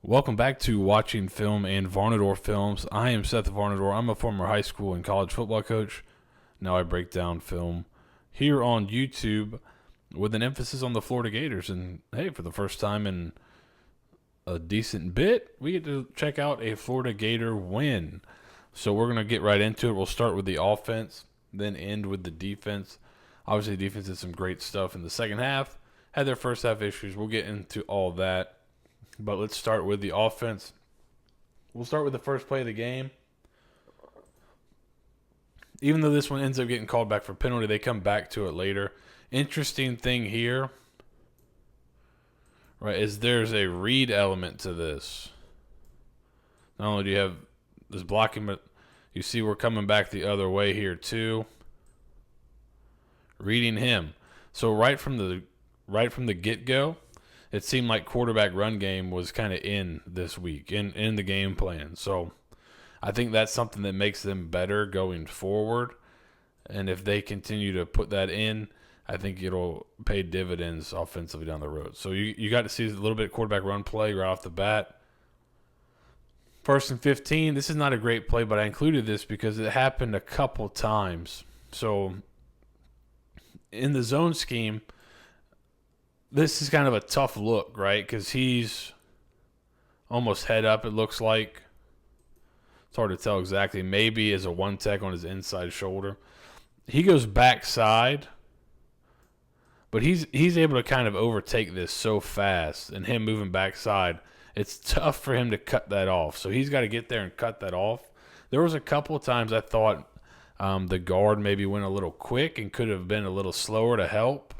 Welcome back to Watching Film and Varnadore Films. I am Seth Varnadore. I'm a former high school and college football coach. Now I break down film here on YouTube with an emphasis on the Florida Gators. And hey, for the first time in a decent bit, we get to check out a Florida Gator win. So we're going to get right into it. We'll start with the offense, then end with the defense. Obviously, the defense did some great stuff in the second half. Had their first half issues. We'll get into all that. But let's start with the offense. We'll start with the first play of the game. Even though this one ends up getting called back for penalty, they come back to it later. Interesting thing here, right, is there's a read element to this. Not only do you have this blocking, but you see we're coming back the other way here too. Reading him. So right from the get-go, it seemed like quarterback run game was kind of in this week, in the game plan. So I think that's something that makes them better going forward. And if they continue to put that in, I think it'll pay dividends offensively down the road. So you got to see a little bit of quarterback run play right off the bat. 1st and 15, this is not a great play, but I included this because it happened a couple times. So in the zone scheme, this is kind of a tough look, right? Because he's almost head up, it looks like. It's hard to tell exactly. Maybe as a one tech on his inside shoulder. He goes backside, but he's able to kind of overtake this so fast, and him moving backside, it's tough for him to cut that off. So he's got to get there and cut that off. There was a couple of times I thought the guard maybe went a little quick and could have been a little slower to help.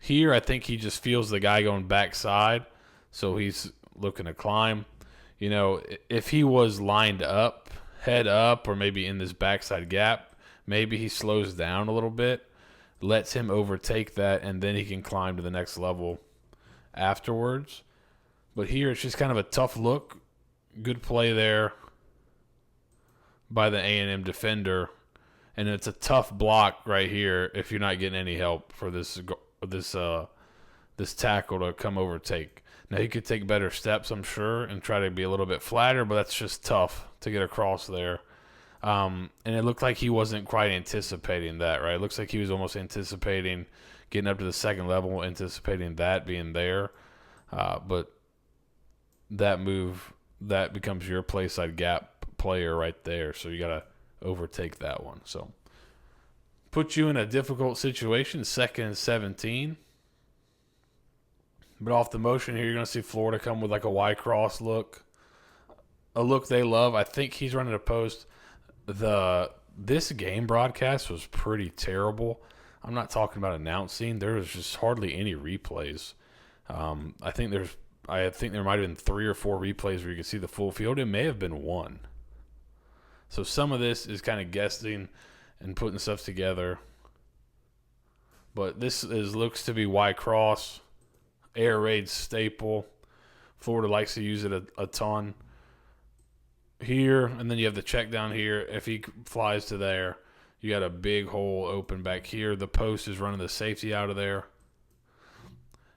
Here, I think he just feels the guy going backside, so he's looking to climb. You know, if he was lined up, head up, or maybe in this backside gap, maybe he slows down a little bit, lets him overtake that, and then he can climb to the next level afterwards. But here, it's just kind of a tough look. Good play there by the A&M defender, and it's a tough block right here if you're not getting any help for this tackle to come overtake. Now, he could take better steps, I'm sure, and try to be a little bit flatter, but that's just tough to get across there. And it looked like he wasn't quite anticipating that, right? It looks like he was almost anticipating getting up to the second level, anticipating that being there. But that move, that becomes your play side gap player right there, so you got to overtake that one. So put you in a difficult situation, 2nd and 17. But off the motion here, you're going to see Florida come with like a Y-cross look. A look they love. I think he's running a post. This game broadcast was pretty terrible. I'm not talking about announcing. There was just hardly any replays. I think there might have been 3 or 4 replays where you could see the full field. It may have been 1. So some of this is kind of guessing and putting stuff together. But this looks to be Y-cross, air raid staple. Florida likes to use it a ton. Here, and then you have the check down here. If he flies to there, you got a big hole open back here. The post is running the safety out of there.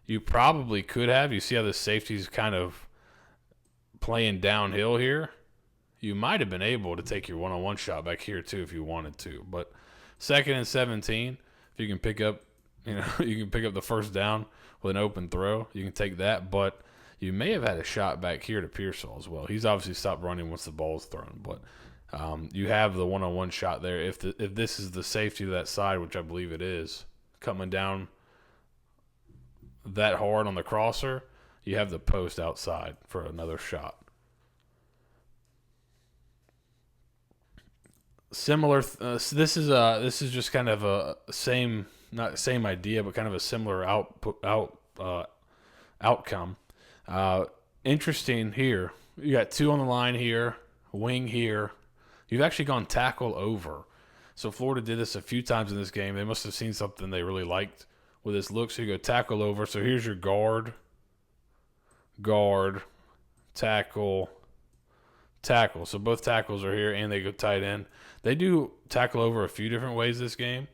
You probably could have. You see how the safety's kind of playing downhill here? You might have been able to take your one-on-one shot back here too if you wanted to. But 2nd and 17, if you can pick up, you can pick up the first down with an open throw, you can take that. But you may have had a shot back here to Pearsall as well. He's obviously stopped running once the ball's thrown. But you have the one-on-one shot there. If this is the safety to that side, which I believe it is, coming down that hard on the crosser, you have the post outside for another shot. Similar. So this is just kind of a same, not same idea, but kind of a similar outcome. Interesting here. You got 2 on the line here, wing here. You've actually gone tackle over. So Florida did this a few times in this game. They must have seen something they really liked with this look. So you go tackle over. So here's your guard, tackle. So both tackles are here, and they go tight end. They do tackle over a few different ways this game.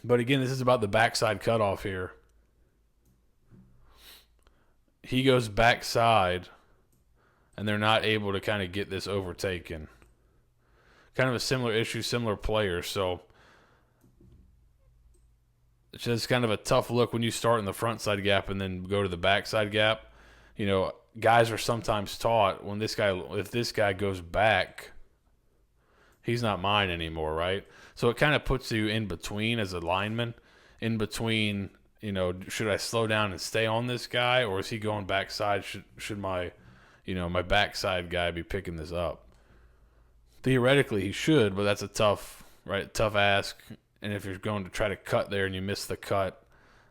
But again, this is about the backside cutoff here. he goes backside, and they're not able to kind of get this overtaken. Kind of a similar issue, similar players. So it's just kind of a tough look when you start in the front side gap and then go to the backside gap. You know, guys are sometimes taught if this guy goes back, he's not mine anymore, right? So it kind of puts you in between as a lineman, in between, you know, should I slow down and stay on this guy, or is he going backside? Should my backside guy be picking this up? Theoretically, he should, but that's a tough ask. And if you're going to try to cut there and you miss the cut,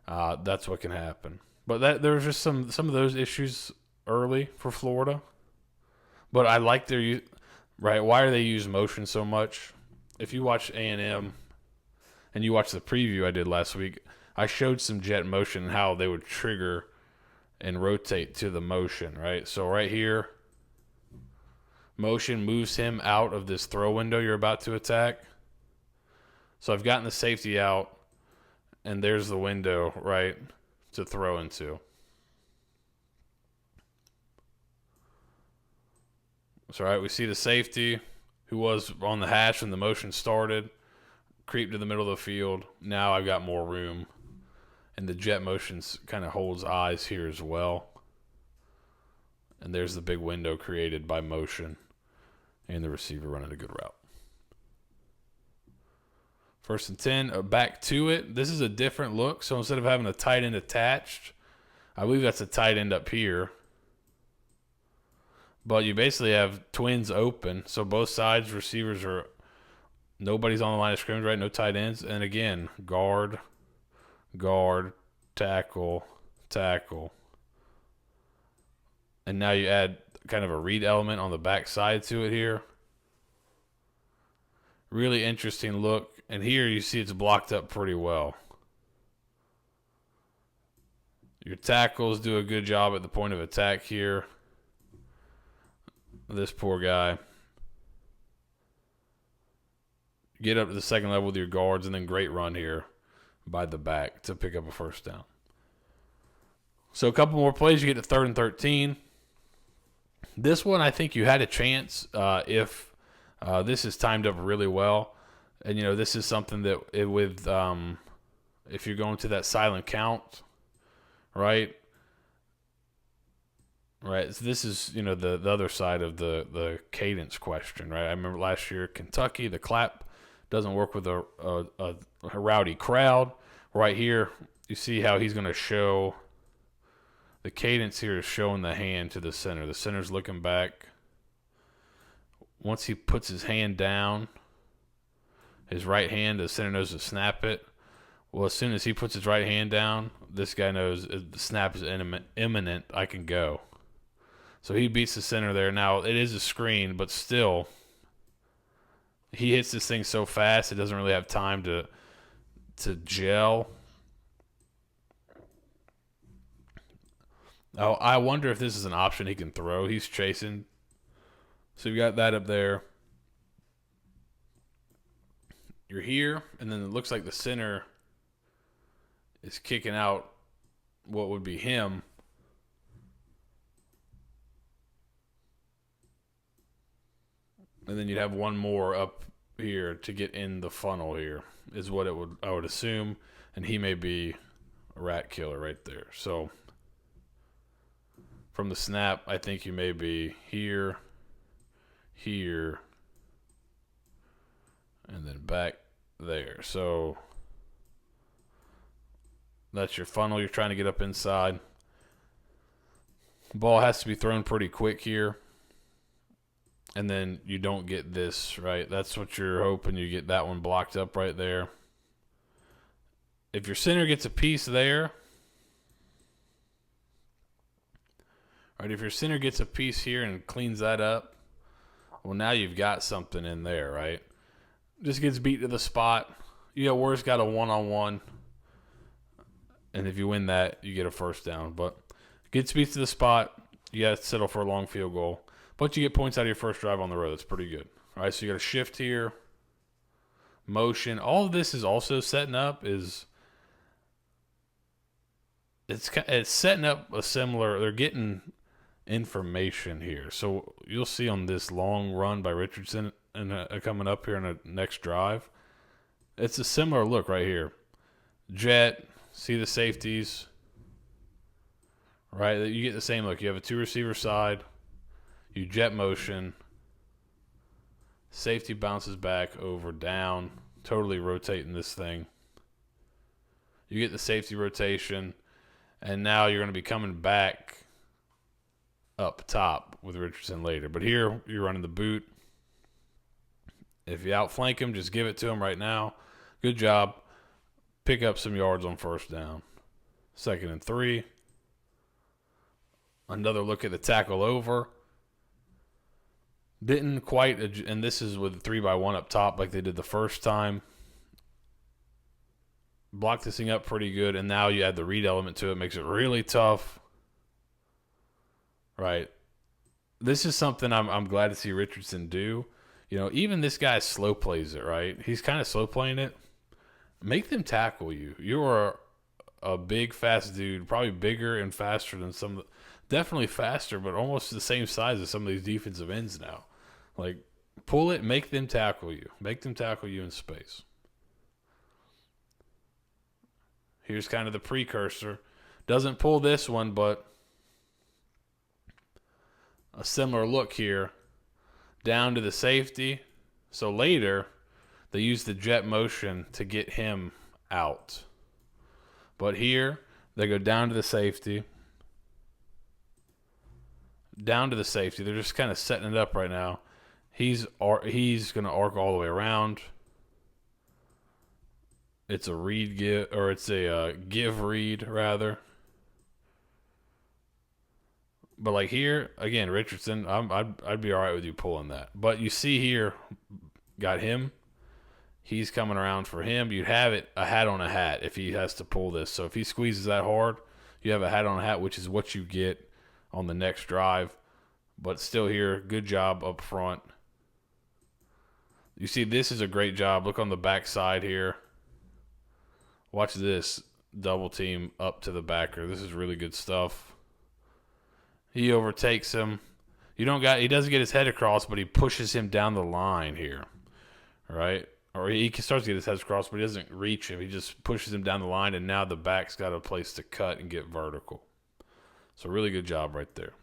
that's what can happen. But there was just some of those issues early for Florida. But I like their right. Why do they use motion so much? If you watch A&M and you watch the preview I did last week, I showed some jet motion and how they would trigger and rotate to the motion, right? So right here, motion moves him out of this throw window you're about to attack. So I've gotten the safety out, and there's the window, right, to throw into. So, right, we see the safety who was on the hash when the motion started, creep to the middle of the field. Now I've got more room, and the jet motion kind of holds eyes here as well. And there's the big window created by motion and the receiver running a good route. 1st and 10, back to it. This is a different look. So instead of having a tight end attached, I believe that's a tight end up here. But you basically have twins open. So both sides, receivers are, nobody's on the line of scrimmage, right? No tight ends. And again, guard, tackle. And now you add kind of a read element on the back side to it here. Really interesting look. And here you see it's blocked up pretty well. Your tackles do a good job at the point of attack here. This poor guy. Get up to the second level with your guards, and then great run here by the back to pick up a 1st down. So a couple more plays, you get to 3rd and 13. This one, I think you had a chance if this is timed up really well. And, you know, this is something that if you're going to that silent count, right? Right. So this is, you know, the other side of the cadence question, right? I remember last year, Kentucky, the clap doesn't work with a rowdy crowd. Right here, you see how he's going to show the cadence here is showing the hand to the center. The center's looking back. Once he puts his hand down, his right hand, the center knows to snap it. Well, as soon as he puts his right hand down, this guy knows the snap is imminent. I can go. So he beats the center there. Now, it is a screen, but still, he hits this thing so fast, it doesn't really have time to gel. Oh, I wonder if this is an option he can throw. He's chasing. So you got that up there. You're here, and then it looks like the center is kicking out what would be him. And then you'd have one more up here to get in the funnel here is what I would assume. And he may be a rat killer right there. So from the snap, I think you may be here, and then back there. So that's your funnel you're trying to get up inside. Ball has to be thrown pretty quick here. And then you don't get this, right? That's what you're hoping. You get that one blocked up right there. If your center gets a piece there, right, if your center gets a piece here and cleans that up, well, now you've got something in there, right? Just gets beat to the spot. You got worse, got a one-on-one. And if you win that, you get a 1st down. But gets beat to the spot, you got to settle for a long field goal. But you get points out of your first drive on the road. That's pretty good. All right, so you got a shift here. Motion. All of this is also setting up is it's setting up a similar. They're getting information here, so you'll see on this long run by Richardson and coming up here in the next drive. It's a similar look right here. Jet, see the safeties, right? You get the same look. You have a 2-receiver side. You jet motion. Safety bounces back over down, totally rotating this thing. You get the safety rotation, and now you're going to be coming back up top with Richardson later. But here, you're running the boot. If you outflank him, just give it to him right now. Good job. Pick up some yards on first down. 2nd and 3. Another look at the tackle over. Didn't quite, and this is with 3-by-1 up top like they did the first time. Blocked this thing up pretty good, and now you add the read element to it. Makes it really tough. Right. This is something I'm glad to see Richardson do. You know, even this guy slow plays it, right? He's kind of slow playing it. Make them tackle you. You're a big, fast dude, probably bigger and faster than some, definitely faster, but almost the same size as some of these defensive ends now. Like, pull it, make them tackle you. Make them tackle you in space. Here's kind of the precursor. Doesn't pull this one, but a similar look here. Down to the safety. So later, they use the jet motion to get him out. But here, they go down to the safety. Down to the safety. They're just kind of setting it up right now. He's going to arc all the way around. It's a read give, or it's a give read rather. But like here again, Richardson, I'd be all right with you pulling that. But you see here, got him. He's coming around for him. You'd have it a hat on a hat if he has to pull this. So if he squeezes that hard, you have a hat on a hat, which is what you get on the next drive. But still here, good job up front. You see, this is a great job. Look on the back side here. Watch this double team up to the backer. This is really good stuff. He overtakes him. He doesn't get his head across, but he pushes him down the line here. Right? Or he starts to get his head across, but he doesn't reach him. He just pushes him down the line, and now the back's got a place to cut and get vertical. So really good job right there.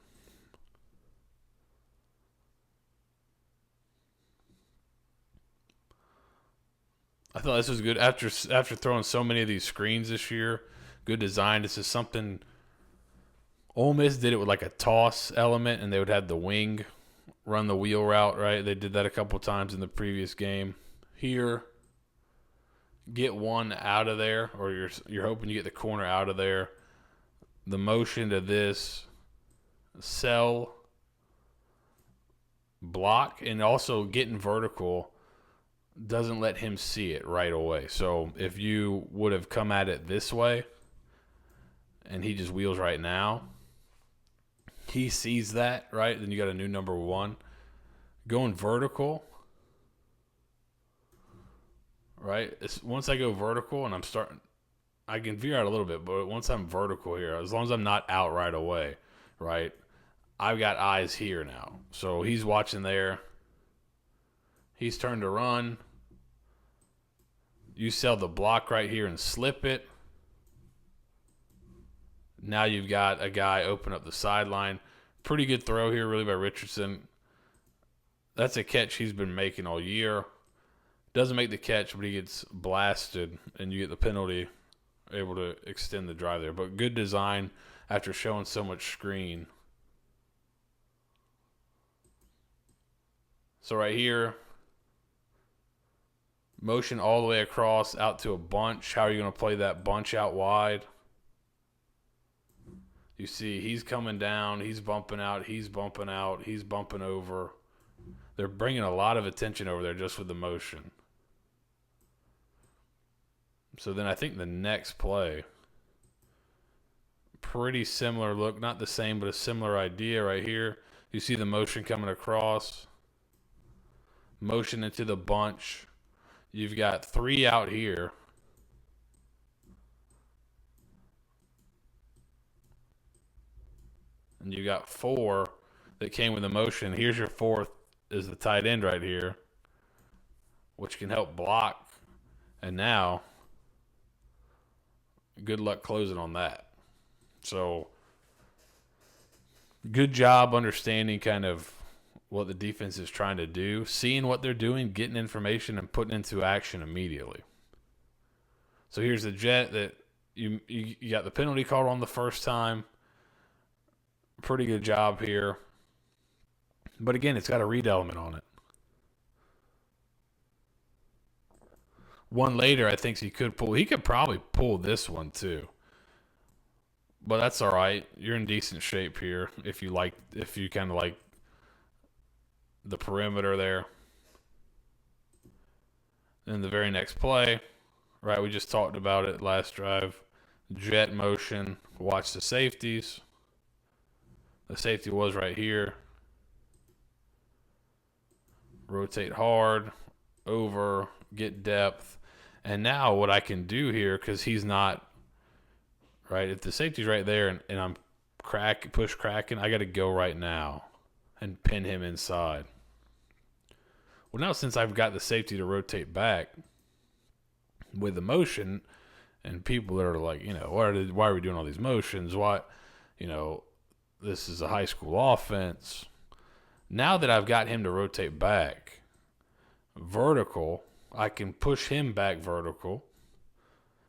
I thought this was good after throwing so many of these screens this year. Good design. This is something Ole Miss did it with like a toss element, and they would have the wing run the wheel route, right? They did that a couple times in the previous game. Here, get one out of there, or you're hoping you get the corner out of there. The motion to this, sell, block, and also getting vertical doesn't let him see it right away. So if you would have come at it this way and he just wheels right now, he sees that, right? Then you got a new number one. Going vertical, right? Once I go vertical and I can veer out a little bit, but once I'm vertical here, as long as I'm not out right away, right, I've got eyes here now. So he's watching there. He's turned to run. You sell the block right here and slip it. Now you've got a guy open up the sideline. Pretty good throw here really by Richardson. That's a catch he's been making all year. Doesn't make the catch, but he gets blasted, and you get the penalty, able to extend the drive there. But good design after showing so much screen. So right here, motion all the way across out to a bunch. How are you going to play that bunch out wide? You see he's coming down. He's bumping out. He's bumping out. He's bumping over. They're bringing a lot of attention over there just with the motion. So then I think the next play, pretty similar look. Not the same, but a similar idea right here. You see the motion coming across. Motion into the bunch. You've got three out here. and you got 4 that came with the motion. Here's your 4th is the tight end right here, which can help block. And now, good luck closing on that. So, good job understanding kind of what the defense is trying to do, seeing what they're doing, getting information, and putting into action immediately. So here's the jet that you got the penalty called on the first time. Pretty good job here. But again, it's got a read element on it. One later, I think he could pull. He could probably pull this one too. But that's all right. You're in decent shape here if you kind of like the perimeter there. Then the very next play, right, we just talked about it last drive. Jet motion, watch the safeties. The safety was right here. Rotate hard, over, get depth. And now what I can do here, because he's not, right, if the safety's right there and I'm push cracking, I got to go right now and pin him inside. Well, now since I've got the safety to rotate back with the motion, and people that are like, why are we doing all these motions? Why, this is a high school offense. Now that I've got him to rotate back vertical, I can push him back vertical.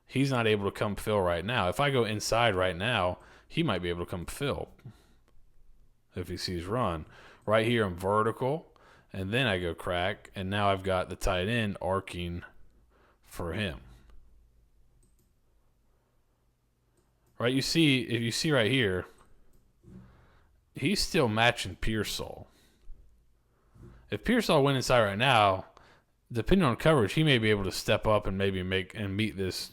He's not able to come fill right now. If I go inside right now, he might be able to come fill if he sees run. Right here, I'm vertical. And then I go crack, and now I've got the tight end arcing for him. Right, if you see right here, he's still matching Pearsall. If Pearsall went inside right now, depending on coverage, he may be able to step up and maybe meet this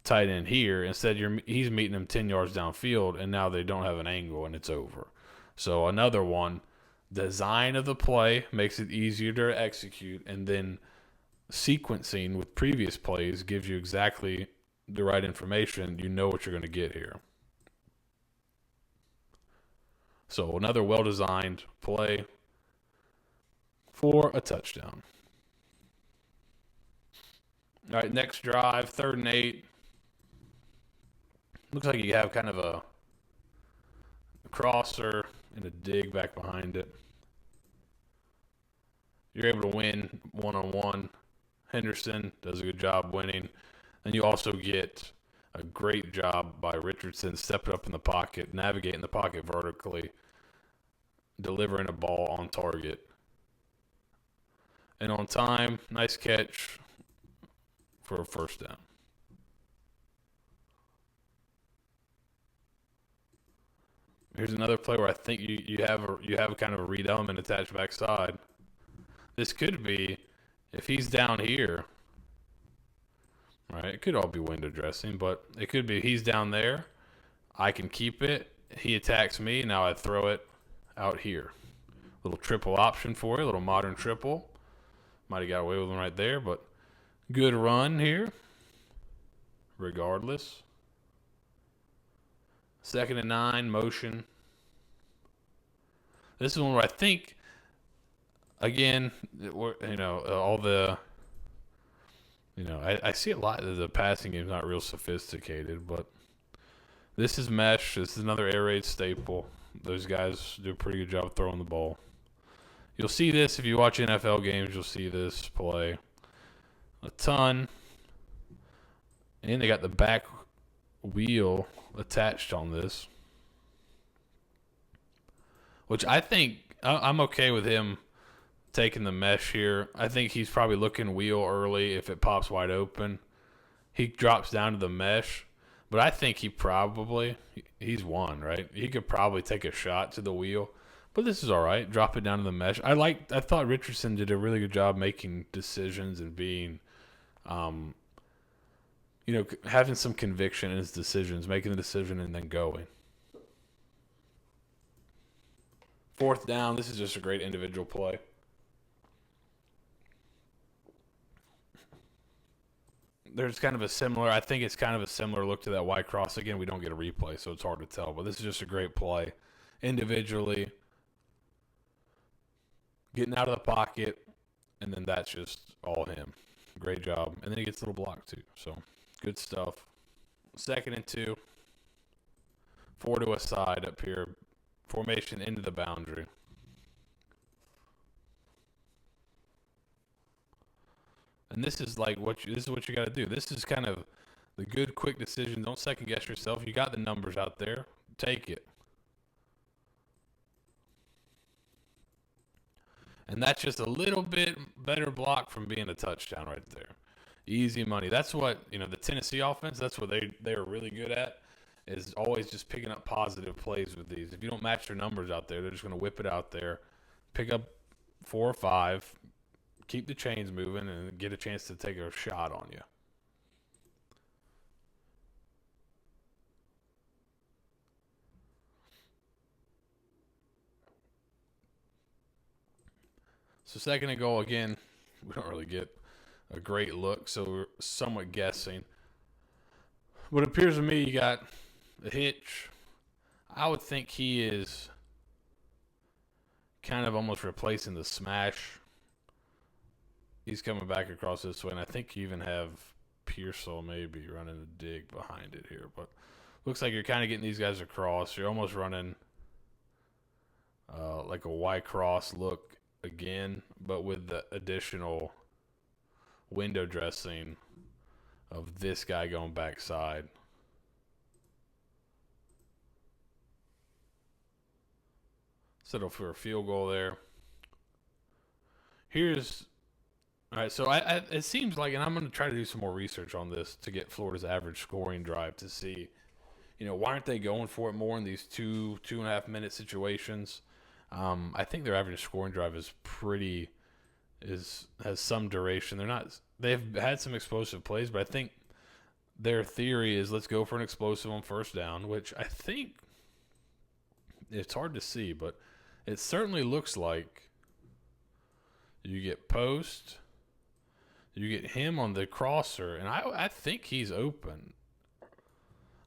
tight end here. Instead, he's meeting him 10 yards downfield, and now they don't have an angle, and it's over. So another one. Design of the play makes it easier to execute, and then sequencing with previous plays gives you exactly the right information. You know what you're going to get here. So another well-designed play for a touchdown. All right, next drive, 3rd and 8. Looks like you have kind of a crosser and a dig back behind it. You're able to win one-on-one. Henderson does a good job winning. And you also get a great job by Richardson stepping up in the pocket, navigating the pocket vertically, delivering a ball on target. And on time, nice catch for a first down. Here's another play where I think you have a kind of a read element attached backside. This could be, if he's down here, right? It could all be window dressing, but it could be he's down there. I can keep it. He attacks me. Now I throw it out here. Little triple option for you, a little modern triple. Might have got away with one right there, but good run here, regardless. 2nd and 9, motion. This is one where I think, again, all the, I see a lot of the passing game is not real sophisticated, but this is mesh. This is another air raid staple. Those guys do a pretty good job throwing the ball. You'll see this if you watch NFL games. You'll see this play a ton. And they got the back wheel attached on this, which I think I'm okay with him taking the mesh here. I think he's probably looking wheel early. If it pops wide open, he drops down to the mesh. But I think he's one, right? He could probably take a shot to the wheel. But this is all right. Drop it down to the mesh. I thought Richardson did a really good job making decisions and being, having some conviction in his decisions, making the decision and then going. 4th down. This is just a great individual play. There's kind of a similar, I think it's kind of a similar look to that Y cross. Again, we don't get a replay, so it's hard to tell. But this is just a great play. individually, getting out of the pocket, and then that's just all him. Great job. And then he gets a little block too. So good stuff. 2nd and 2. 4 to a side up here. Formation into the boundary. And this is like this is what you got to do. This is kind of the good, quick decision. Don't second guess yourself. You got the numbers out there. Take it. And that's just a little bit better block from being a touchdown right there. Easy money. That's what, the Tennessee offense, that's what they are really good at, is always just picking up positive plays with these. If you don't match your numbers out there, they're just going to whip it out there, pick up 4 or 5, keep the chains moving, and get a chance to take a shot on you. So 2nd and goal again. We don't really get a great look, so we're somewhat guessing. What appears to me, you got the hitch. I would think he is kind of almost replacing the smash. He's coming back across this way, and I think you even have Pearsall maybe running a dig behind it here. But looks like you're kind of getting these guys across. You're almost running like a Y cross look again, but with the additional window dressing of this guy going backside. Settle for a field goal there. All right, so it seems like, and I'm going to try to do some more research on this to get Florida's average scoring drive to see, why aren't they going for it more in these 2.5 minute situations? I think their average scoring drive has some duration. They've had some explosive plays, but I think their theory is let's go for an explosive on 1st down, which I think it's hard to see, but it certainly looks like you get post, you get him on the crosser, and I think he's open.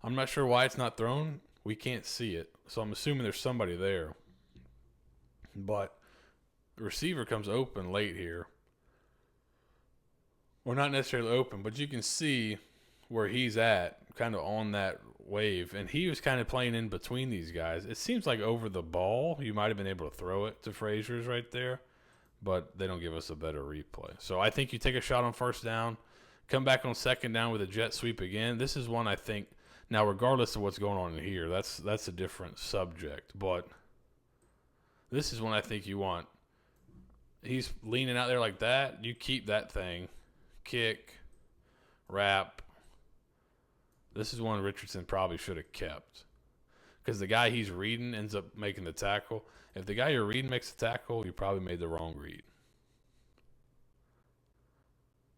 I'm not sure why it's not thrown. We can't see it, so I'm assuming there's somebody there. But the receiver comes open late here. Well, not necessarily open, but you can see where he's at, kind of on that wave. And he was kind of playing in between these guys. It seems like over the ball, you might have been able to throw it to Frazier's right there, but they don't give us a better replay. So I think you take a shot on 1st down, come back on 2nd down with a jet sweep again. This is one I think, now regardless of what's going on in here, that's a different subject, but this is one I think you want. He's leaning out there like that. You keep that thing. Kick. Wrap. This is one Richardson probably should have kept. Because the guy he's reading ends up making the tackle. If the guy you're reading makes the tackle, you probably made the wrong read.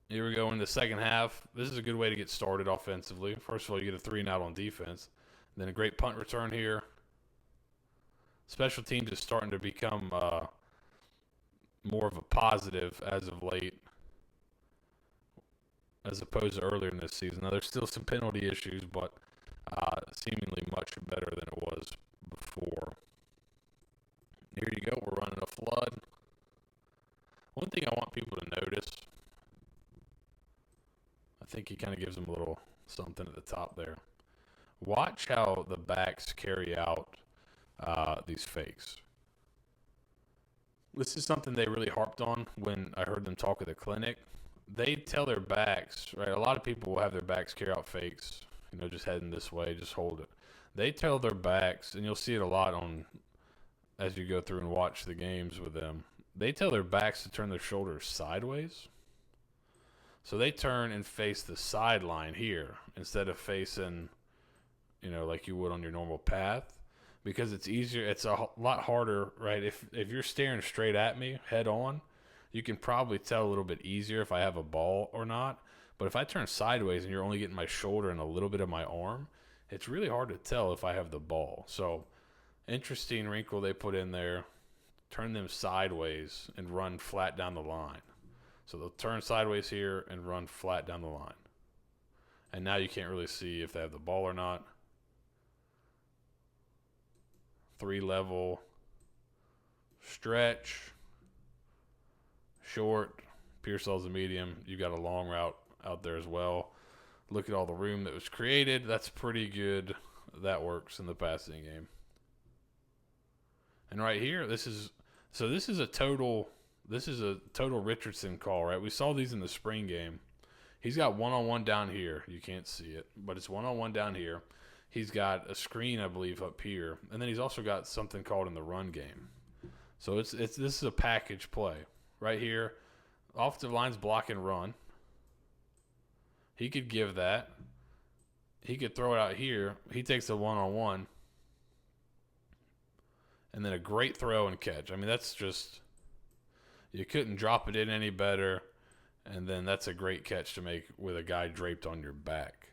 Here we go in the 2nd half. This is a good way to get started offensively. First of all, you get a 3-and-out on defense. Then a great punt return here. Special teams is starting to become more of a positive as of late, as opposed to earlier in this season. Now, there's still some penalty issues, but seemingly much better than it was before. Here you go. We're running a flood. One thing I want people to notice, I think he kind of gives them a little something at the top there. Watch how the backs carry out these fakes. This is something they really harped on when I heard them talk at the clinic. They tell their backs, right? A lot of people will have their backs carry out fakes, just heading this way, just hold it. They tell their backs, and you'll see it a lot as you go through and watch the games with them. They tell their backs to turn their shoulders sideways. So they turn and face the sideline here instead of facing, like you would on your normal path. Because it's easier, it's a lot harder, right? If you're staring straight at me head on, you can probably tell a little bit easier if I have a ball or not. But if I turn sideways and you're only getting my shoulder and a little bit of my arm, it's really hard to tell if I have the ball. So, interesting wrinkle they put in there. Turn them sideways and run flat down the line. So they'll turn sideways here and run flat down the line. And now you can't really see if they have the ball or not. 3-level stretch, short, Pearsall's a medium. You've got a long route out there as well. Look at all the room that was created. That's pretty good. That works in the passing game. And right here, this is a total Richardson call, right? We saw these in the spring game. He's got one-on-one down here. You can't see it, but it's one-on-one down here. He's got a screen, I believe, up here, and then he's also got something called in the run game. So this is a package play right here. Offensive line's block and run. He could give that. He could throw it out here. He takes a one-on-one. And then a great throw and catch. I mean, that's just, you couldn't drop it in any better. And then that's a great catch to make with a guy draped on your back.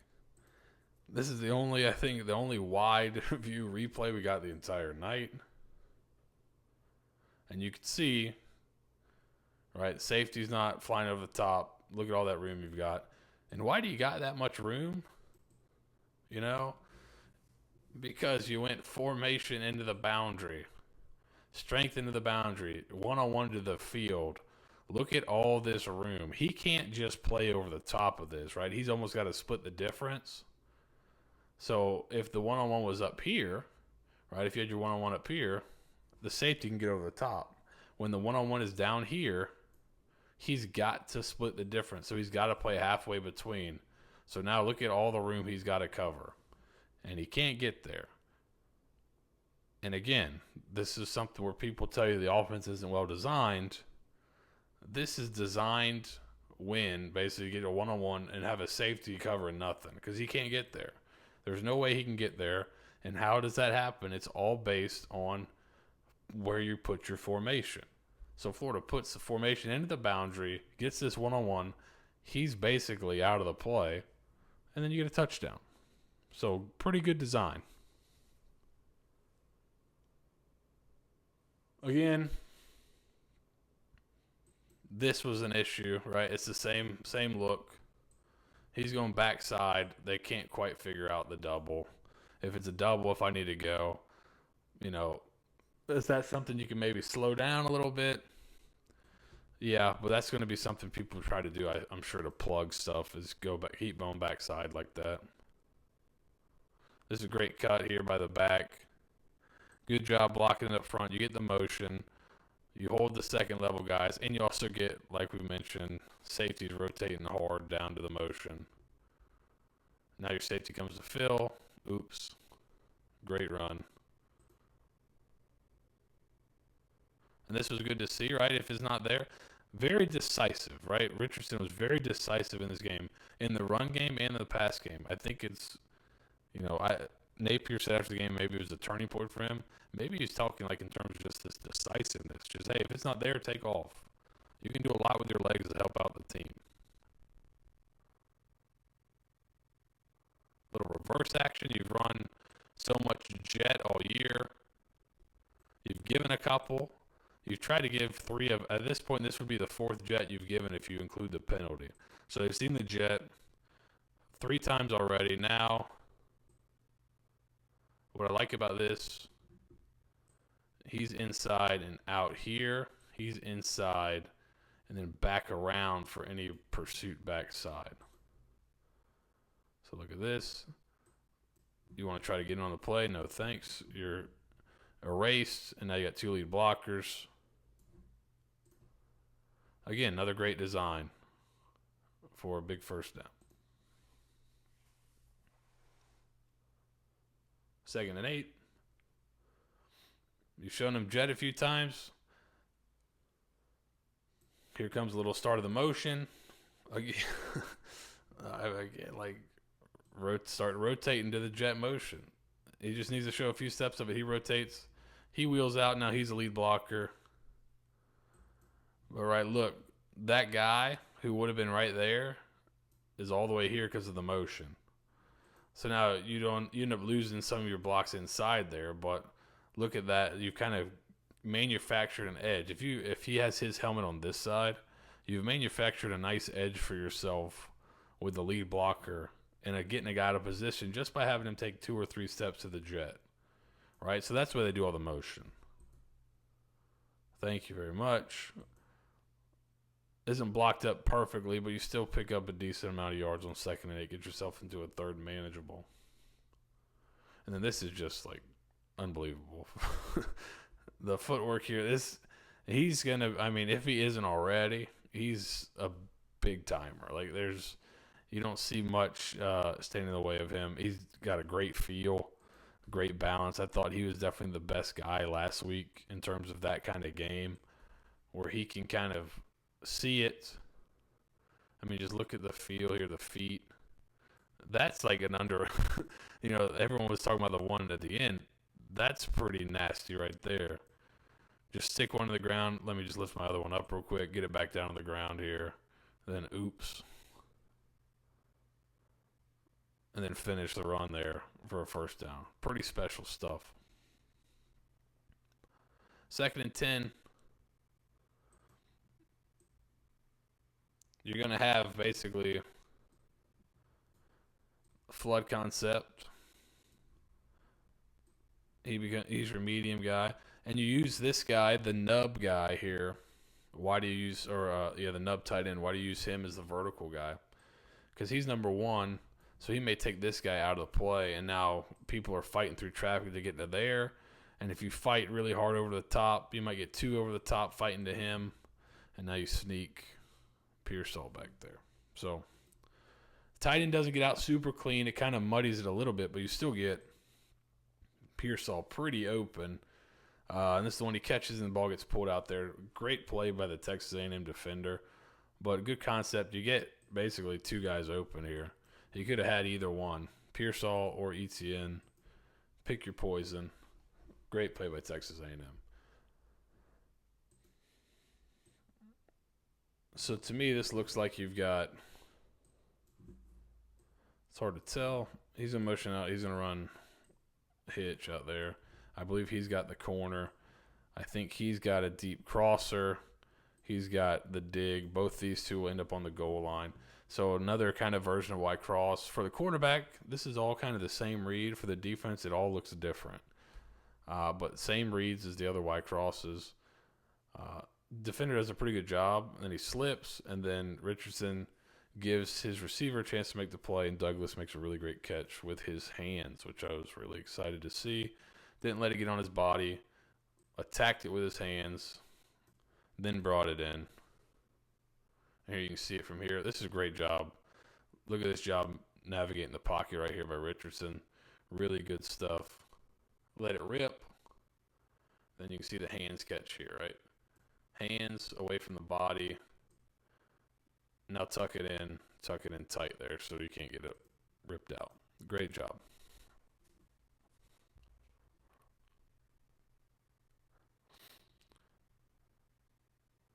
This is the only wide view replay we got the entire night. And you can see, right, safety's not flying over the top. Look at all that room you've got. And why do you got that much room? You know, because you went formation into the boundary, strength into the boundary, one-on-one to the field. Look at all this room. He can't just play over the top of this, right? He's almost got to split the difference. So if the one-on-one was up here, right, if you had your one-on-one up here, the safety can get over the top. When the one-on-one is down here, he's got to split the difference. So he's got to play halfway between. So now look at all the room he's got to cover. And he can't get there. And again, this is something where people tell you the offense isn't well designed. This is designed when basically you get a one-on-one and have a safety covering nothing because he can't get there. There's no way he can get there. And how does that happen? It's all based on where you put your formation. So Florida puts the formation into the boundary, gets this one-on-one. He's basically out of the play. And then you get a touchdown. So pretty good design. Again, this was an issue, right? It's the same look. He's going backside. They can't quite figure out the double. If it's a double, if I need to go, is that something you can maybe slow down a little bit? Yeah, but that's going to be something people try to do, I'm sure, to plug stuff, is go back, keep going backside like that. This is a great cut here by the back. Good job blocking it up front. You get the motion. You hold the second level guys, and you also get, like we mentioned, safeties rotating hard down to the motion. Now your safety comes to fill. Oops. Great run. And this was good to see, right? If it's not there. Very decisive, right? Richardson was very decisive in this game, in the run game and in the pass game. I think it's, Napier said after the game maybe it was a turning point for him. Maybe he's talking like in terms of just this decisiveness. Just, hey, if it's not there, take off. You can do a lot with your legs to help out the team. Little reverse action. You've run so much jet all year. You've given a couple. You've tried to give 3 of, at this point, this would be the 4th jet you've given if you include the penalty. So they've seen the jet 3 times already. Now, what I like about this, he's inside and out here. He's inside and then back around for any pursuit backside. So look at this. You want to try to get in on the play? No thanks. You're erased, and now you got 2 lead blockers. Again, another great design for a big first down. 2nd and 8. You've shown him jet a few times. Here comes a little start of the motion. Again, start rotating to the jet motion. He just needs to show a few steps of it. He rotates. He wheels out. Now he's a lead blocker. But right, look, that guy who would have been right there is all the way here because of the motion. So now you end up losing some of your blocks inside there, but look at that. You've kind of manufactured an edge. If he has his helmet on this side, you've manufactured a nice edge for yourself with the lead blocker and getting a guy out of position just by having him take 2 or 3 steps to the jet. right? So that's why they do all the motion. Thank you very much. Isn't blocked up perfectly, but you still pick up a decent amount of yards on 2nd and 8. Get yourself into a 3rd and manageable. And then this is just like unbelievable. The footwork here, he's going to, I mean, if he isn't already, he's a big timer. Like you don't see much standing in the way of him. He's got a great feel, great balance. I thought he was definitely the best guy last week in terms of that kind of game where he can kind of see it. I mean, just look at the feel here, the feet. That's like an under, everyone was talking about the one at the end. That's pretty nasty right there. Just stick one to the ground. Let me just lift my other one up real quick, get it back down to the ground here. Then oops. And then finish the run there for a 1st down. Pretty special stuff. 2nd and 10. You're going to have basically a flood concept. He's your medium guy. And you use this guy, the nub guy here. Why do you use, the nub tight end, why do you use him as the vertical guy? Because he's number 1, so he may take this guy out of the play, and now people are fighting through traffic to get to there. And if you fight really hard over the top, you might get 2 over the top fighting to him, and now you sneak Pearsall back there. So tight end doesn't get out super clean. It kind of muddies it a little bit, but you still get Pearsall pretty open. And this is the one he catches and the ball gets pulled out there. Great play by the Texas A&M defender, but a good concept. You get basically 2 guys open here. You could have had either one, Pearsall or Etienne. Pick your poison. Great play by Texas A&M. So to me, this looks like you've got, it's hard to tell. He's in motion out. He's going to run hitch out there. I believe he's got the corner. I think he's got a deep crosser. He's got the dig. Both these two will end up on the goal line. So another kind of version of Y cross. For the quarterback, this is all kind of the same read. For the defense, it all looks different. But same reads as the other Y crosses. Defender does a pretty good job. And then he slips, and then Richardson gives his receiver a chance to make the play, and Douglas makes a really great catch with his hands, which I was really excited to see. Didn't let it get on his body, attacked it with his hands, then brought it in. And here you can see it from here. This is a great job. Look at this job navigating the pocket right here by Richardson. Really good stuff. Let it rip. Then you can see the hands catch here, right? Hands away from the body. Now tuck it in tight there so you can't get it ripped out. Great job.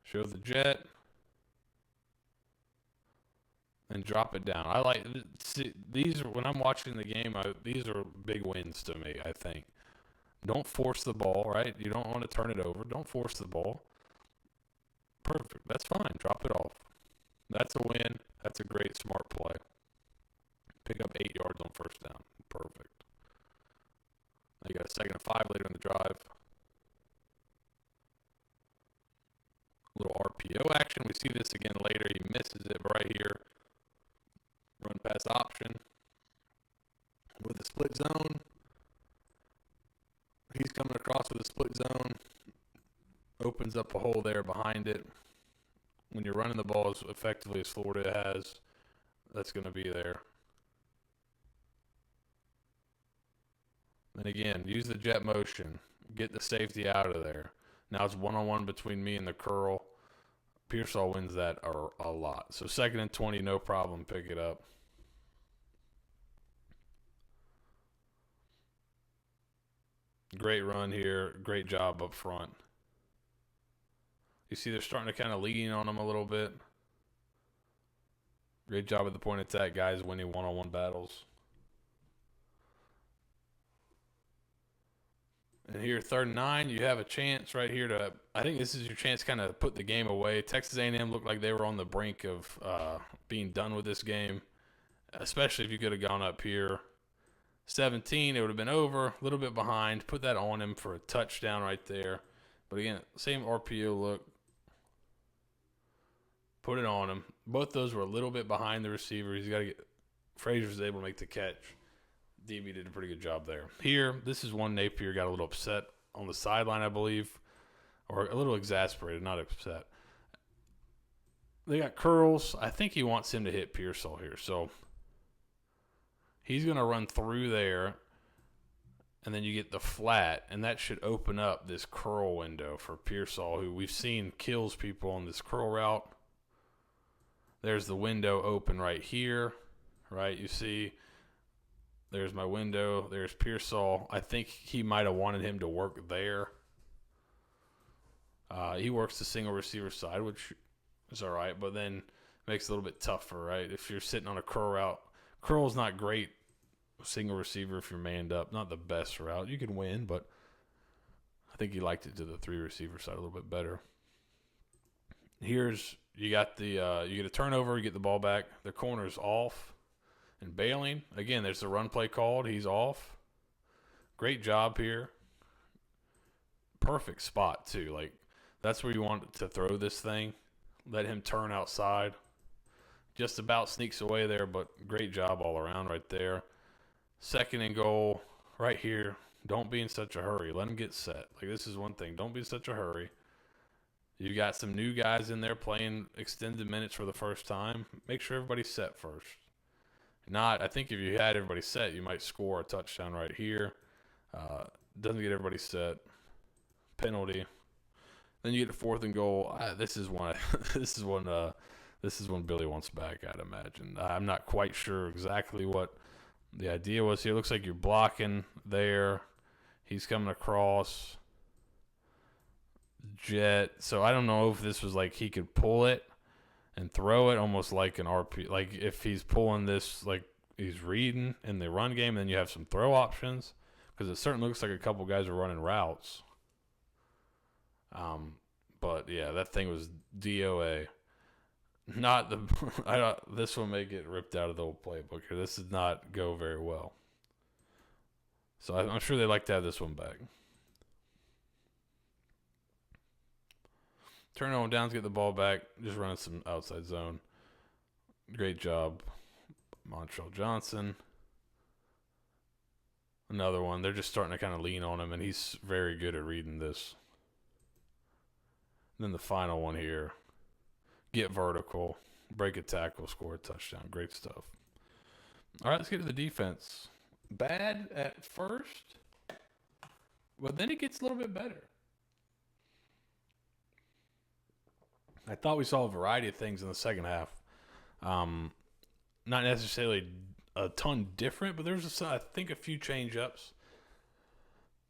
Show the jet. And drop it down. I like these. When I'm watching the game, these are big wins to me, I think. Don't force the ball, right? You don't want to turn it over. Don't force the ball. Perfect. That's fine. Drop it off. That's a win. That's a great, smart play. Pick up 8 yards on 1st down. Perfect. Now you got a 2nd and 5 later in the drive. Little RPO action. We see this again later. He misses it right here. Run pass option. With the split zone. He's coming across with a split zone. Opens up a hole there behind it. When you're running the ball as effectively as Florida has, that's going to be there. Then again, use the jet motion. Get the safety out of there. Now it's one-on-one between me and the curl. Pearsall wins that a lot. So 2nd and 20, no problem. Pick it up. Great run here. Great job up front. You see they're starting to kind of lean on him a little bit. Great job at the point attack, guys, winning one-on-one battles. And here, 3rd and 9, you have a chance right here to – I think this is your chance to kind of put the game away. Texas A&M looked like they were on the brink of being done with this game, especially if you could have gone up here 17, it would have been over, a little bit behind. Put that on him for a touchdown right there. But again, same RPO look. Put it on him. Both those were a little bit behind the receiver. He's got to get. Frazier was able to make the catch. DB did a pretty good job there. Here, this is one Napier got a little upset on the sideline, I believe, or a little exasperated, not upset. They got curls. I think he wants him to hit Pearsall here, so he's going to run through there, and then you get the flat, and that should open up this curl window for Pearsall, who we've seen kills people on this curl route. There's the window open right here, right? You see, there's my window. There's Pearsall. I think he might have wanted him to work there. He works the single receiver side, which is all right, but then makes it a little bit tougher, right? If you're sitting on a curl route, curl's not great single receiver if you're manned up. Not the best route. You can win, but I think he liked it to the 3 receiver side a little bit better. Here's you got the you get a turnover, you get the ball back. The corner's off and bailing. Again, there's the run play called. He's off. Great job here. Perfect spot too. Like that's where you want to throw this thing. Let him turn outside. Just about sneaks away there, but great job all around right there. 2nd and goal right here. Don't be in such a hurry. Let him get set. Like this is one thing. Don't be in such a hurry. You got some new guys in there playing extended minutes for the first time. Make sure everybody's set first. I think if you had everybody set, you might score a touchdown right here. Doesn't get everybody set. Penalty. Then you get a 4th and goal. This is one. This is one Billy wants back, I'd imagine. I'm not quite sure exactly what the idea was here. It looks like you're blocking there. He's coming across. Jet. So I don't know if this was like he could pull it and throw it almost like an RP. Like if he's pulling this like he's reading in the run game, then you have some throw options because it certainly looks like a couple guys are running routes. But yeah, that thing was DOA. Not the. This one may get ripped out of the old playbook here. This did not go very well. So I'm sure they like to have this one back. Turn on downs, get the ball back. Just running some outside zone. Great job, Montrell Johnson. Another one. They're just starting to kind of lean on him, and he's very good at reading this. And then the final one here. Get vertical. Break a tackle. Score a touchdown. Great stuff. All right, let's get to the defense. Bad at first, but then it gets a little bit better. I thought we saw a variety of things in the second half. Not necessarily a ton different, but there's, I think, a few change-ups.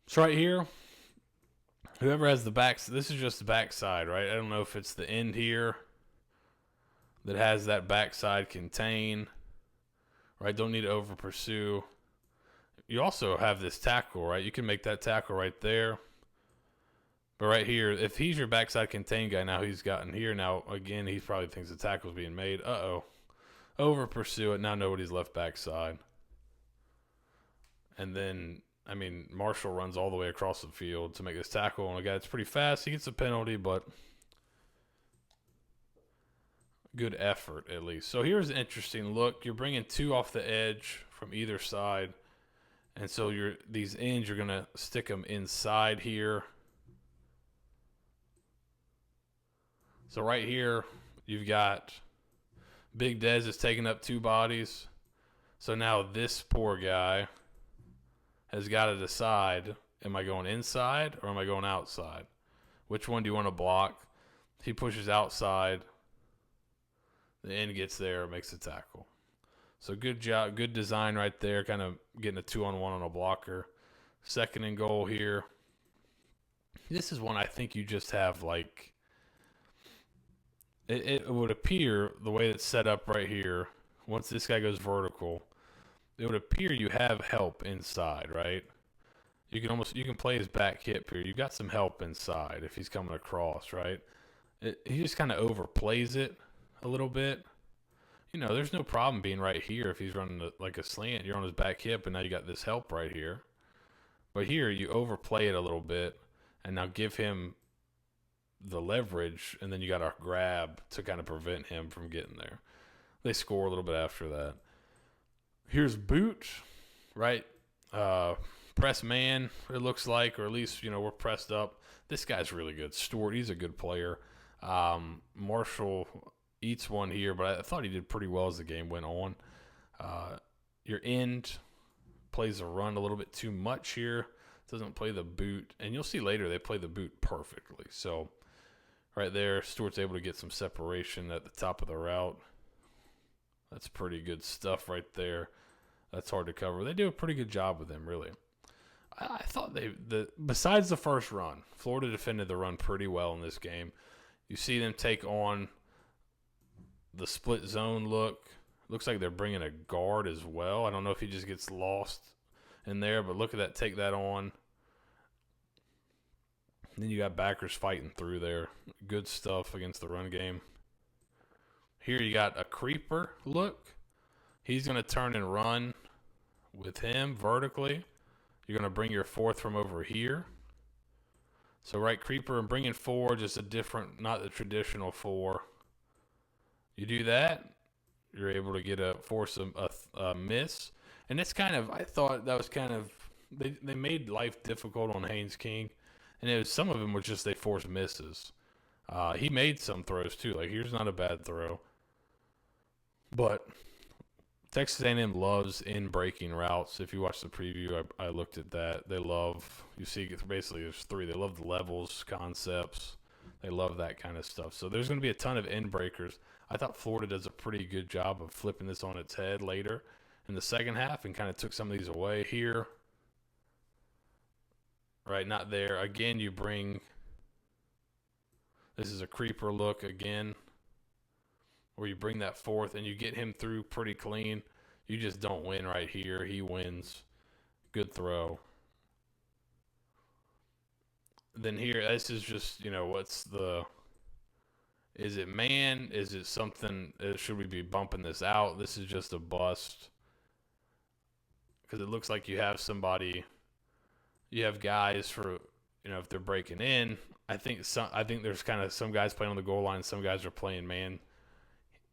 So right here, whoever has the backs, this is just the backside, right? I don't know if it's the end here that has that backside contain, right? Don't need to over-pursue. You also have this tackle, right? You can make that tackle right there. But right here, if he's your backside contain guy, now he's gotten here. Now, again, he probably thinks the tackle's being made. Uh-oh. Over pursue it. Now nobody's left backside. And then, I mean, Marshall runs all the way across the field to make this tackle. And a guy that's pretty fast, he gets a penalty, but good effort at least. So here's an interesting look. You're bringing 2 off the edge from either side. And so these ends, you're going to stick them inside here. So right here, you've got Big Dez is taking up 2 bodies. So now this poor guy has got to decide, am I going inside or am I going outside? Which one do you want to block? He pushes outside. The end gets there, makes the tackle. So good job, good design right there, kind of getting a 2-on-1 on a blocker. 2nd and goal here. This is one I think you just have like, it would appear the way it's set up right here, once this guy goes vertical, it would appear you have help inside, right? You can play his back hip here. You've got some help inside if he's coming across, right? He just kind of overplays it a little bit. there's no problem being right here if he's running like a slant. You're on his back hip, and now you got this help right here. But here you overplay it a little bit, and now give him the leverage, and then you got to grab to kind of prevent him from getting there. They score a little bit after that. Here's boot, right? Press man, it looks like, or at least, we're pressed up. This guy's really good. Stewart, he's a good player. Marshall eats one here, but I thought he did pretty well as the game went on. Your end plays the run a little bit too much here. Doesn't play the boot. And you'll see later they play the boot perfectly. So right there, Stewart's able to get some separation at the top of the route. That's pretty good stuff right there. That's hard to cover. They do a pretty good job with him, really. I thought besides the first run, Florida defended the run pretty well in this game. You see them take on the split zone look. Looks like they're bringing a guard as well. I don't know if he just gets lost in there, but look at that. Take that on. And then you got backers fighting through there. Good stuff against the run game. Here you got a creeper look. He's going to turn and run with him vertically. You're going to bring your fourth from over here. So right creeper and bringing four, just a different, not the traditional four. You do that, you're able to get force a miss. And it's kind of, I thought that was kind of, they made life difficult on Haynes King. And some of them were just they forced misses. He made some throws too. Like here's not a bad throw. But Texas A&M loves in-breaking routes. If you watch the preview, I looked at that. They love, you see basically there's three. They love the levels, concepts. They love that kind of stuff. So there's going to be a ton of in-breakers. I thought Florida does a pretty good job of flipping this on its head later in the second half and kind of took some of these away here. Right, not there. Again, you bring, this is a creeper look again, where you bring that fourth and you get him through pretty clean. You just don't win right here. He wins. Good throw. Then here, this is just, is it man? Is it something, should we be bumping this out? This is just a bust. Because it looks like you have somebody, you have guys for, if they're breaking in. I think there's kind of some guys playing on the goal line, some guys are playing man.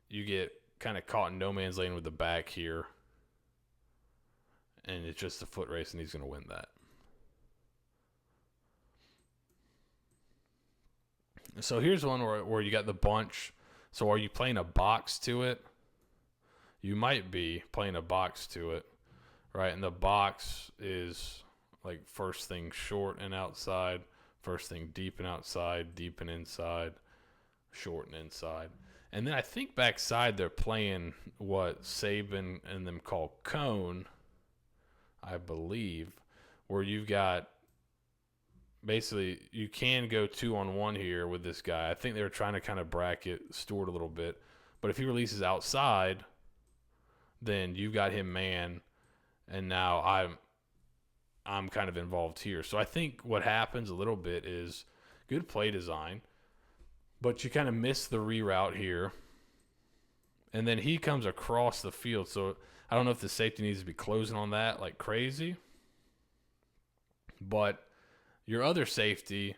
You get kind of caught in no man's lane with the back here. And it's just a foot race, and he's going to win that. So here's one where you got the bunch. So are you playing a box to it? You might be playing a box to it, right? And the box is like first thing short and outside, first thing deep and outside, deep and inside, short and inside. And then I think backside they're playing what Saban and them call cone, I believe, where you've got basically you can go 2-on-1 here with this guy. I think they were trying to kind of bracket Stewart a little bit. But if he releases outside, then you've got him man, and now I'm kind of involved here. So I think what happens a little bit is good play design, but you kind of miss the reroute here. And then he comes across the field. So I don't know if the safety needs to be closing on that like crazy. But your other safety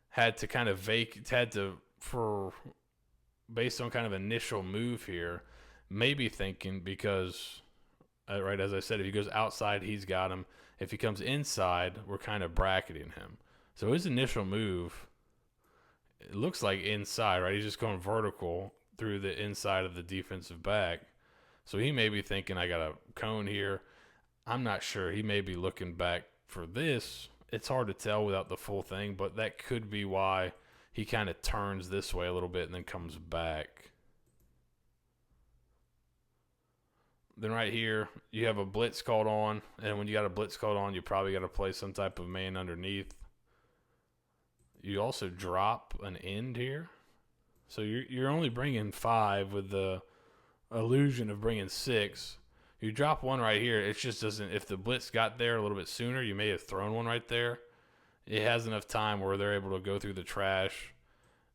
had to kind of based on kind of initial move here, maybe thinking because, right, as I said, if he goes outside, he's got him. If he comes inside, we're kind of bracketing him. So his initial move, it looks like inside, right? He's just going vertical through the inside of the defensive back. So he may be thinking, I got a cone here. I'm not sure. He may be looking back for this. It's hard to tell without the full thing, but that could be why he kind of turns this way a little bit and then comes back. Then right here, you have a blitz called on, and when you got a blitz called on, you probably got to play some type of man underneath. You also drop an end here. So you're only bringing 5 with the illusion of bringing 6. You drop one right here. It just doesn't – if the blitz got there a little bit sooner, you may have thrown one right there. It has enough time where they're able to go through the trash.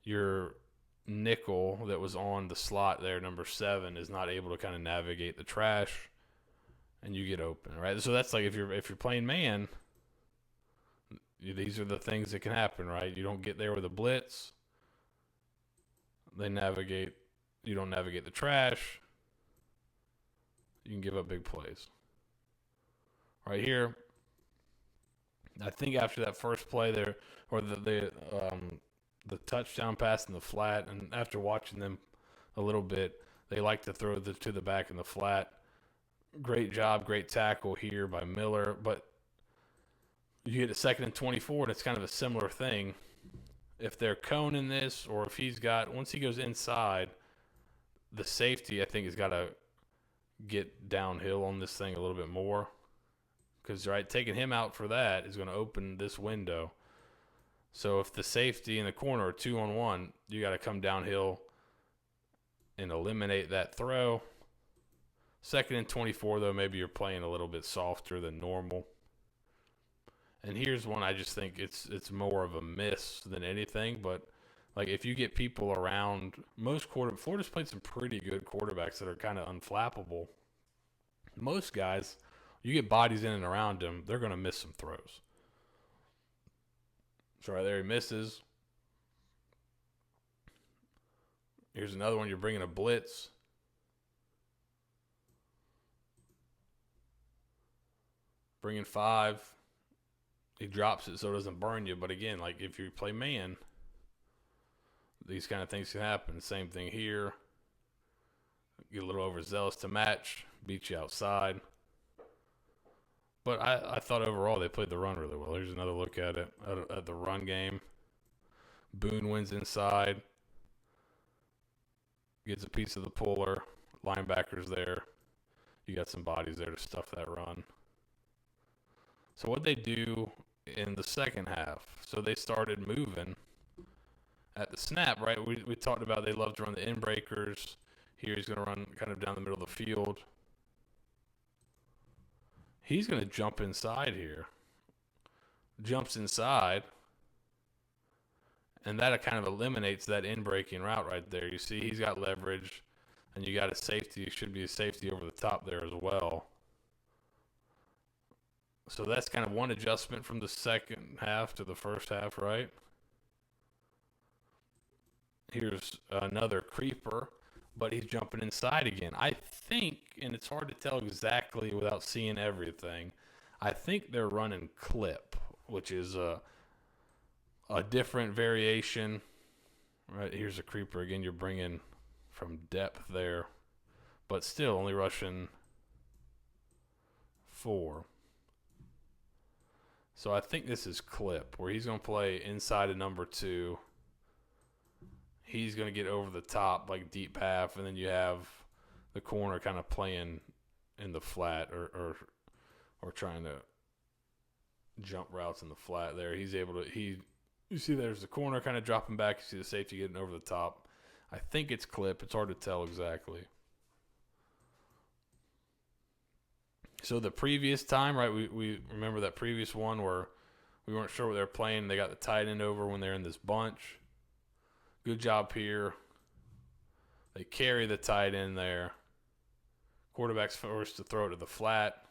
You're nickel that was on the slot there, number 7, is not able to kind of navigate the trash, and you get open, right? So that's like if you're playing man, these are the things that can happen, right? You don't get there with a blitz. You don't navigate the trash. You can give up big plays. Right here, I think after that first play there, or the touchdown pass in the flat, and after watching them a little bit, they like to throw to the back in the flat. Great job, great tackle here by Miller, but you get a 2nd and 24, and it's kind of a similar thing. If they're coning this, or if once he goes inside, the safety, I think, has got to get downhill on this thing a little bit more. Because, right, taking him out for that is going to open this window. So if the safety and the corner are 2-on-1, you got to come downhill and eliminate that throw. 2nd and 24, though, maybe you're playing a little bit softer than normal. And here's one I just think it's more of a miss than anything. But, like, if you get people around, Florida's played some pretty good quarterbacks that are kind of unflappable. Most guys, you get bodies in and around them, they're going to miss some throws. So right there, he misses. Here's another one. You're bringing a blitz. Bringing 5. He drops it so it doesn't burn you. But again, like if you play man, these kind of things can happen. Same thing here. Get a little overzealous to match. Beat you outside. But I thought overall they played the run really well. Here's another look at it, at the run game. Boone wins inside. Gets a piece of the puller. Linebackers there. You got some bodies there to stuff that run. So what they do in the second half, so they started moving at the snap, right? We talked about they love to run the in-breakers. Here he's going to run kind of down the middle of the field. He's going to jump inside here. Jumps inside. And that kind of eliminates that in-breaking route right there. You see he's got leverage, and you got a safety. Should be a safety over the top there as well. So that's kind of one adjustment from the second half to the first half, right? Here's another creeper, but he's jumping inside again. I think, and it's hard to tell exactly without seeing everything, I think they're running clip, which is a different variation. Right, here's a creeper again. You're bringing from depth there, but still only rushing 4. So I think this is clip, where he's going to play inside of number 2. He's going to get over the top, like deep half, and then you have the corner kind of playing in the flat or trying to jump routes in the flat there. He's able to you see there's the corner kind of dropping back. You see the safety getting over the top. I think it's clip. It's hard to tell exactly. So the previous time, right, we remember that previous one where we weren't sure what they were playing. They got the tight end over when they're in this bunch. Good job here. They carry the tight end there. Quarterback's forced to throw it to the flat.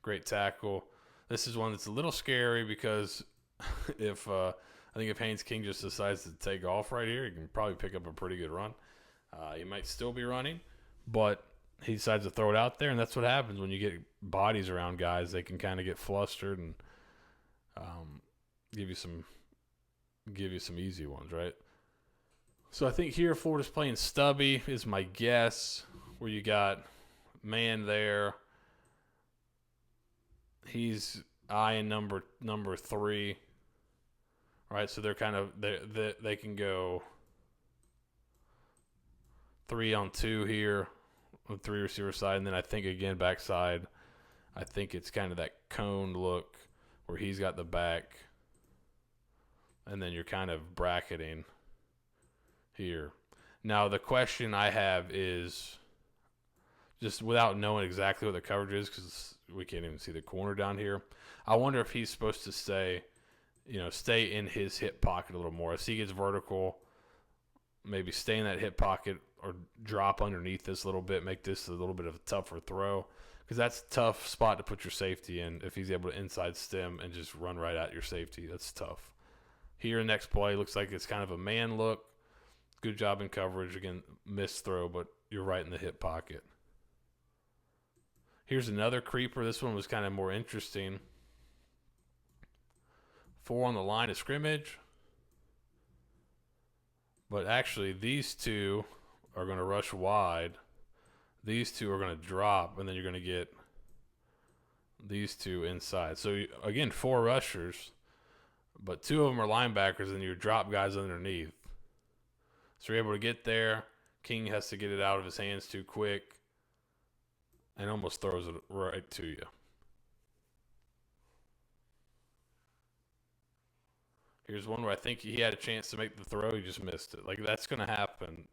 Great tackle. This is one that's a little scary because I think if Haynes King just decides to take off right here, he can probably pick up a pretty good run. He might still be running, but he decides to throw it out there, and that's what happens when you get bodies around guys. They can kind of get flustered and give you some easy ones, right? So I think here Florida's playing stubby is my guess, where you got man there. He's eyeing number 3, right? So they're kind of they can go 3-on-2 here. On 3 receiver side, and then I think again backside, I think it's kind of that cone look where he's got the back, and then you're kind of bracketing here. Now the question I have is, just without knowing exactly what the coverage is, because we can't even see the corner down here, I wonder if he's supposed to stay in his hip pocket a little more. As he gets vertical, maybe stay in that hip pocket or drop underneath this a little bit, make this a little bit of a tougher throw, because that's a tough spot to put your safety in. If he's able to inside stem and just run right at your safety, that's tough. Here, next play, looks like it's kind of a man look. Good job in coverage. Again, missed throw, but you're right in the hip pocket. Here's another creeper. This one was kind of more interesting. 4 on the line of scrimmage. But actually, these two are going to rush wide. These two are going to drop, and then you're going to get these two inside. So, again, 4 rushers, but 2 of them are linebackers, and your drop guys underneath. So you're able to get there. King has to get it out of his hands too quick and almost throws it right to you. Here's one where I think he had a chance to make the throw. He just missed it. Like, that's going to happen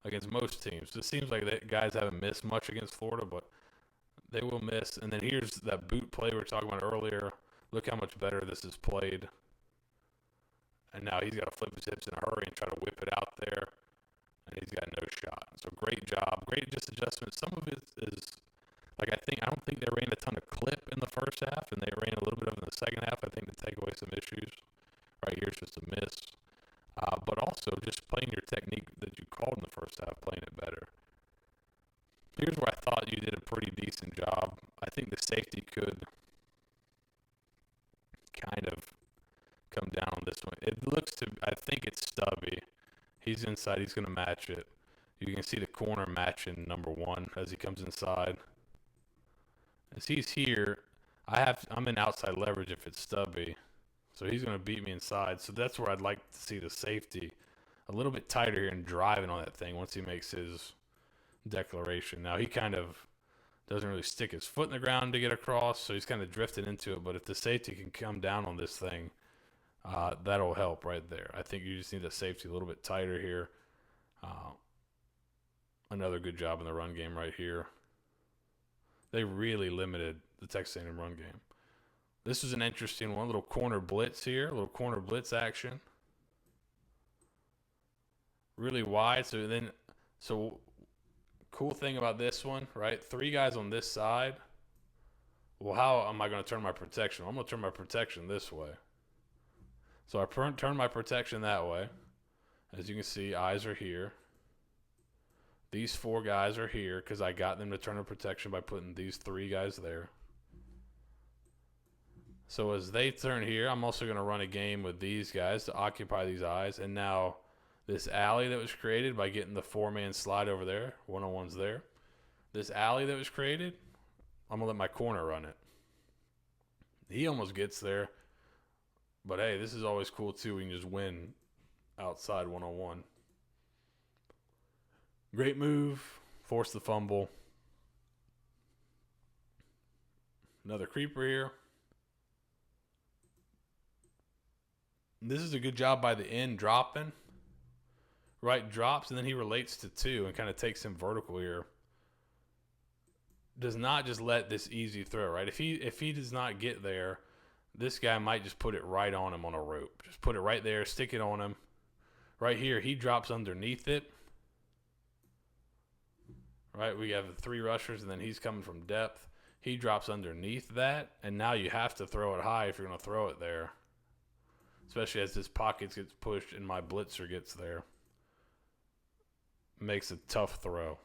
against most teams. It seems like that guys haven't missed much against Florida, but they will miss. And then here's that boot play we were talking about earlier. Look how much better this is played. And now he's got to flip his hips in a hurry and try to whip it out there. And he's got no shot. So great job. Great just adjustment. Some of it is, like, I don't think they ran a ton of clip in the first half, and they ran a little bit of it in the second half, I think, to take away some issues. Right here's just a miss. But also just playing your technique that you called in the first half, playing it better. Here's where I thought you did a pretty decent job. I think the safety could kind of come down on this one. It looks to, I think it's Stubby. He's inside. He's going to match it. You can see the corner matching number 1 as he comes inside. As he's here, I'm in outside leverage if it's Stubby. So he's going to beat me inside. So that's where I'd like to see the safety a little bit tighter here and driving on that thing once he makes his declaration. Now, he kind of doesn't really stick his foot in the ground to get across, so he's kind of drifted into it. But if the safety can come down on this thing, that'll help right there. I think you just need the safety a little bit tighter here. Another good job in the run game right here. They really limited the Texas A&M run game. This is an interesting one. A little corner blitz here. A little corner blitz action. Really wide. So cool thing about this one, right? 3 guys on this side. Well, how am I going to turn my protection? I'm going to turn my protection this way. So I turn my protection that way. As you can see, eyes are here. These 4 guys are here because I got them to turn a protection by putting these 3 guys there. So as they turn here, I'm also going to run a game with these guys to occupy these eyes. And now this alley that was created by getting the 4-man slide over there, one-on-one's there. This alley that was created, I'm going to let my corner run it. He almost gets there. But, hey, this is always cool, too. We can just win outside one-on-one. Great move. Force the fumble. Another creeper here. This is a good job by the end dropping. Right, drops, and then he relates to 2 and kind of takes him vertical here. Does not just let this easy throw, right? If he does not get there, this guy might just put it right on him on a rope. Just put it right there, stick it on him. Right here, he drops underneath it. Right, we have 3 rushers, and then he's coming from depth. He drops underneath that, and now you have to throw it high if you're going to throw it there. Especially as this pocket gets pushed and my blitzer gets there. Makes a tough throw.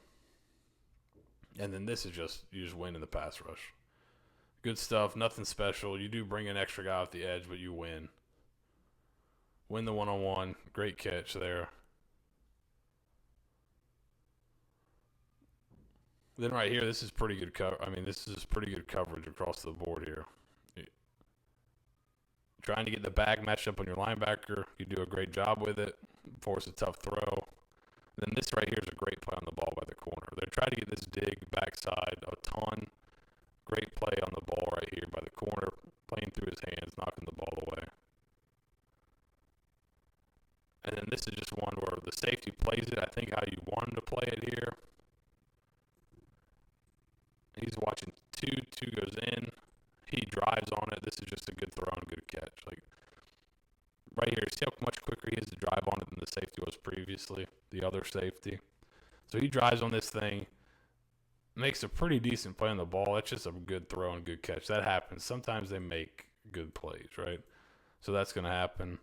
And then this is just, you just win in the pass rush. Good stuff, nothing special. You do bring an extra guy off the edge, but you win. Win the one-on-one. Great catch there. Then right here, this is pretty good this is pretty good coverage across the board here. Trying to get the bag matched up on your linebacker. You do a great job with it. Force a tough throw. Then this right here is a great play on the ball by the corner. They're trying to get this dig backside a ton. Great play on the ball right here by the corner. Playing through his hands, knocking the ball away. And then this is just one where the safety plays it, I think, how you want him to play it here. He's watching 2 goes in. He drives on it. This is just a good throw and good catch. Like, right here, see how much quicker he is to drive on it than the safety was previously, the other safety. So he drives on this thing, makes a pretty decent play on the ball. That's just a good throw and good catch. That happens. Sometimes they make good plays, right? So that's going to happen.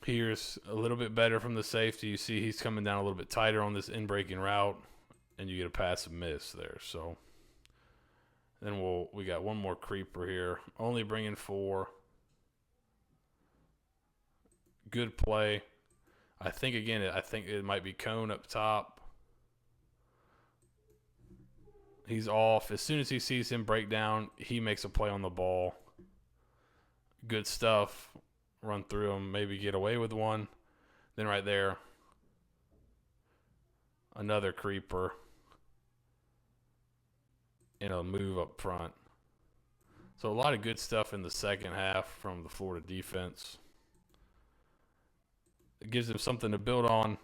Here's a little bit better from the safety. You see he's coming down a little bit tighter on this in-breaking route, and you get a pass and miss there. So then we got one more creeper here. Only bringing 4. Good play. I think it might be Cone up top. He's off. As soon as he sees him break down, he makes a play on the ball. Good stuff. Run through him, maybe get away with one. Then right there, another creeper. And a move up front. So a lot of good stuff in the second half from the Florida defense. It gives them something to build on.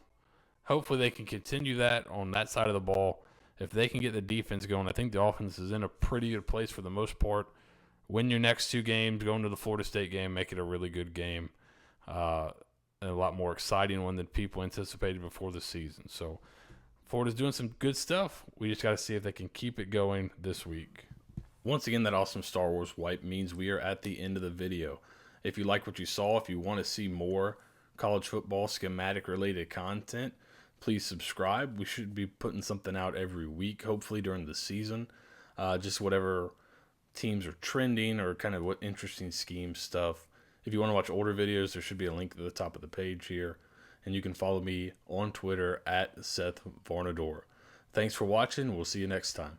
Hopefully they can continue that on that side of the ball. If they can get the defense going, I think the offense is in a pretty good place for the most part. Win your next 2 games, go into the Florida State game, make it a really good game. And a lot more exciting one than people anticipated before the season. So Florida's doing some good stuff. We just got to see if they can keep it going this week. Once again, that awesome Star Wars wipe means we are at the end of the video. If you like what you saw, if you want to see more college football schematic related content, please subscribe. We should be putting something out every week, hopefully during the season. Just whatever teams are trending or kind of what interesting scheme stuff. If you want to watch older videos, there should be a link at the top of the page here. And you can follow me on Twitter at Seth Varnadore. Thanks for watching. We'll see you next time.